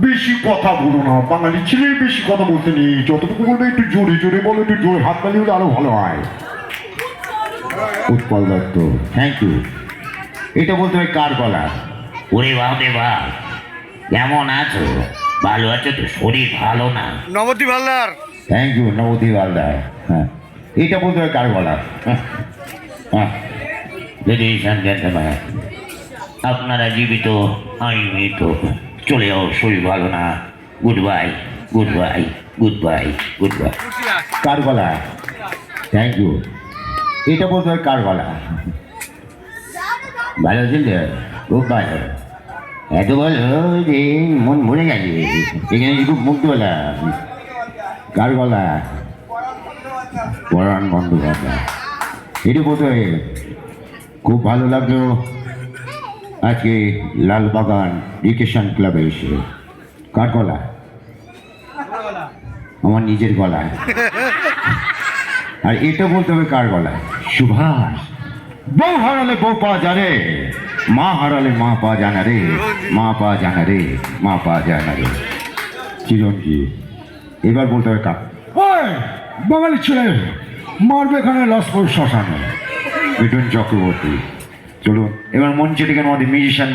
বেশি কথা বলো না, বাঙালি ছেলে বেশি কথা বলতে নেই, যতটুকু বলবে একটু জোরে জোরে বলো, একটু জোরে হাত তালি হলে আরো ভালো হয়। Utpal Dutt, thank you. এটা বলতে হবে কার গলা? ওরে বাপরে বাপ, কেমন আছো? ভালো আছো তো? শরীর ভালো না? নবদ্বীপ হালদার। Thank you Nabadwip Haldar. হ্যাঁ, এটা বলতে হবে কার গলা? হ্যাঁ, লেডিস অ্যান্ড জেন্টলম্যান, আপনারা জীবিত, আমি মৃত, চলে যাও, শরীর ভালো না, good bye, good bye, good bye, good bye. কার গলা? Thank you. এটা বলতে হবে কার গলা? ভালো ছিল, খুব ভালো, এত ভালো যে মন ভরে গেছে, এখানে খুব মুগ্ধ হলাম। কার গলা? পরাণ বন্দ্যোপাধ্যায়। এটা বলতে হবে খুব ভালো লাগলো আজকে লালবাগান রিক্রেশন ক্লাবে এসে। কার গলা? আমার নিজের গলায়। আর এটা বলতে হবে কার গলায়? সুভাষ। বউ হারালে বউ পাওয়া জানে, মা হারালে মা পাওয়া জানা রে, মা পাওয়া জানা রে, মা পাওয়া জানা রে। চিরঞ্জিত। এবার বলতে হবে কার? ওই বাঙালি ছেলে মারবে এখানে লস্কর শ্মশানে। মিঠুন চক্রবর্তী। চলুন এবার মঞ্চে থেকে আমাদের মিউজিশিয়ান